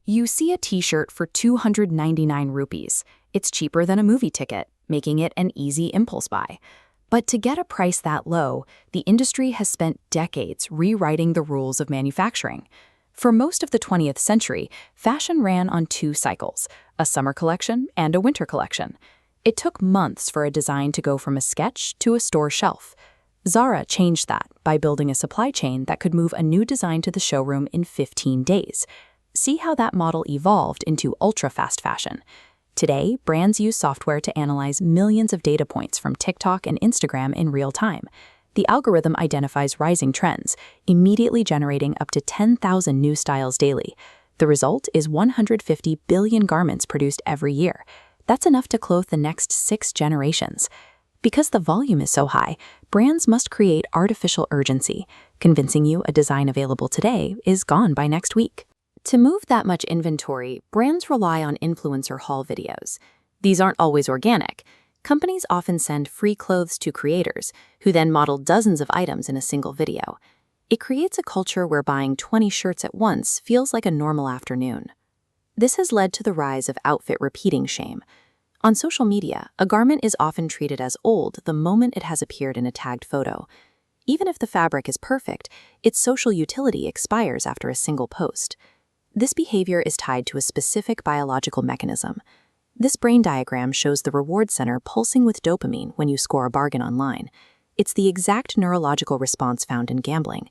You see a t-shirt for 299 rupees. It's cheaper than a movie ticket, making it an easy impulse buy. But to get a price that low, the industry has spent decades rewriting the rules of manufacturing. For most of the 20th century, fashion ran on two cycles, a summer collection and a winter collection. It took months for a design to go from a sketch to a store shelf. Zara changed that by building a supply chain that could move a new design to the showroom in 15 days. See how that model evolved into ultra-fast fashion. Today, brands use software to analyze millions of data points from TikTok and Instagram in real time. The algorithm identifies rising trends, immediately generating up to 10,000 new styles daily. The result is 150 billion garments produced every year. That's enough to clothe the next 6 generations. Because the volume is so high, brands must create artificial urgency, convincing you a design available today is gone by next week. To move that much inventory, brands rely on influencer haul videos. These aren't always organic. Companies often send free clothes to creators, who then model dozens of items in a single video. It creates a culture where buying 20 shirts at once feels like a normal afternoon. This has led to the rise of outfit repeating shame. On social media, a garment is often treated as old the moment it has appeared in a tagged photo. Even if the fabric is perfect, its social utility expires after a single post. This behavior is tied to a specific biological mechanism. This brain diagram shows the reward center pulsing with dopamine when you score a bargain online. It's the exact neurological response found in gambling.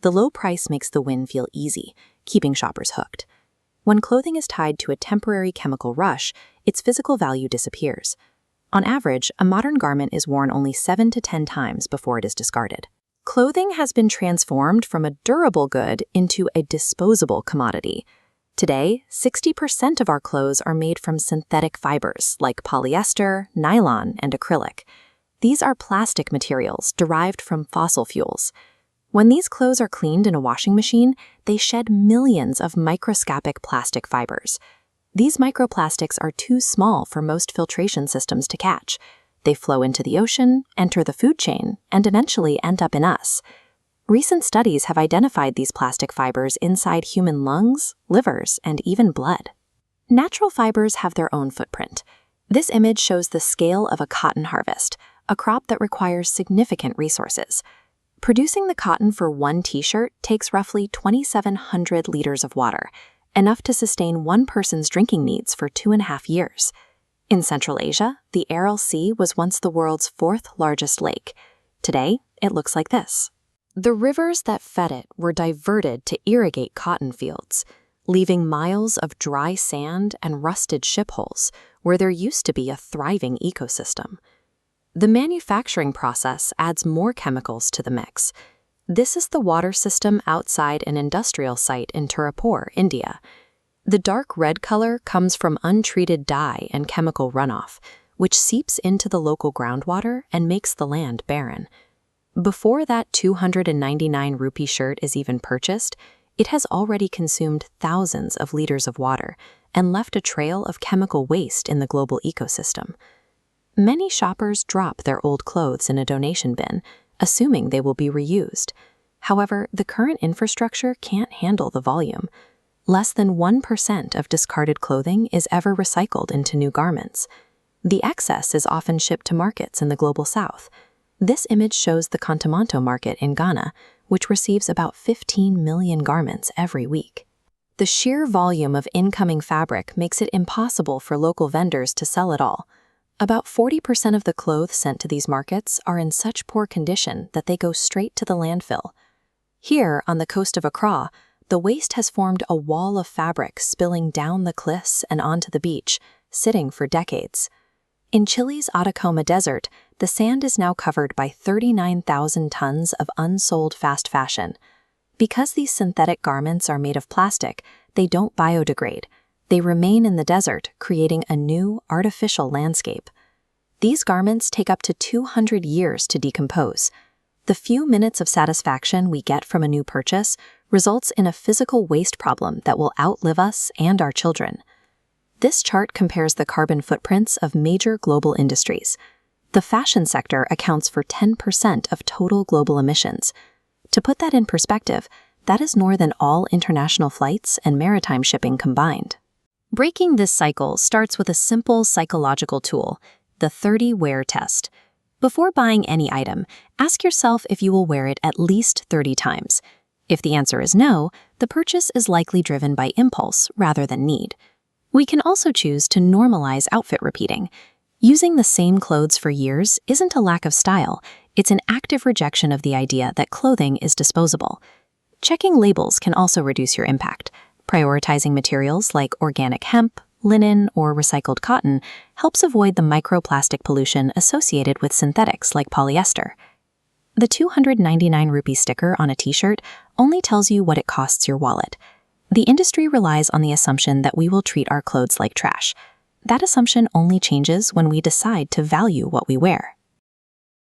The low price makes the win feel easy, keeping shoppers hooked. When clothing is tied to a temporary chemical rush, its physical value disappears. On average, a modern garment is worn only 7 to 10 times before it is discarded. Clothing has been transformed from a durable good into a disposable commodity. Today, 60% of our clothes are made from synthetic fibers like polyester, nylon, and acrylic. These are plastic materials derived from fossil fuels. When these clothes are cleaned in a washing machine, they shed millions of microscopic plastic fibers. These microplastics are too small for most filtration systems to catch. They flow into the ocean, enter the food chain, and eventually end up in us. Recent studies have identified these plastic fibers inside human lungs, livers, and even blood. Natural fibers have their own footprint. This image shows the scale of a cotton harvest, a crop that requires significant resources. Producing the cotton for one t-shirt takes roughly 2,700 liters of water, enough to sustain one person's drinking needs for 2.5 years. In Central Asia, the Aral Sea was once the world's 4th largest lake. Today, it looks like this. The rivers that fed it were diverted to irrigate cotton fields, leaving miles of dry sand and rusted ship hulls where there used to be a thriving ecosystem. The manufacturing process adds more chemicals to the mix. This is the water system outside an industrial site in Tirupur, India. The dark red color comes from untreated dye and chemical runoff, which seeps into the local groundwater and makes the land barren. Before that 299 rupee shirt is even purchased, it has already consumed thousands of liters of water and left a trail of chemical waste in the global ecosystem. Many shoppers drop their old clothes in a donation bin, assuming they will be reused. However, the current infrastructure can't handle the volume. Less than 1% of discarded clothing is ever recycled into new garments. The excess is often shipped to markets in the global south. This image shows the Continental market in Ghana, which receives about 15 million garments every week. The sheer volume of incoming fabric makes it impossible for local vendors to sell it all. About 40% of the clothes sent to these markets are in such poor condition that they go straight to the landfill. Here, on the coast of Accra, the waste has formed a wall of fabric spilling down the cliffs and onto the beach, sitting for decades. In Chile's Atacama Desert, the sand is now covered by 39,000 tons of unsold fast fashion. Because these synthetic garments are made of plastic, they don't biodegrade. They remain in the desert, creating a new, artificial landscape. These garments take up to 200 years to decompose. The few minutes of satisfaction we get from a new purchase results in a physical waste problem that will outlive us and our children. This chart compares the carbon footprints of major global industries. The fashion sector accounts for 10% of total global emissions. To put that in perspective, That is more than all international flights and maritime shipping combined. Breaking this cycle starts with a simple psychological tool, the 30-wear test. Before buying any item, ask yourself if you will wear it at least 30 times. If the answer is no, the purchase is likely driven by impulse rather than need. We can also choose to normalize outfit repeating. Using the same clothes for years isn't a lack of style, it's an active rejection of the idea that clothing is disposable. Checking labels can also reduce your impact. Prioritizing materials like organic hemp, linen, or recycled cotton helps avoid the microplastic pollution associated with synthetics like polyester. The 299 rupee sticker on a t-shirt only tells you what it costs your wallet. The industry relies on the assumption that we will treat our clothes like trash. That assumption only changes when we decide to value what we wear.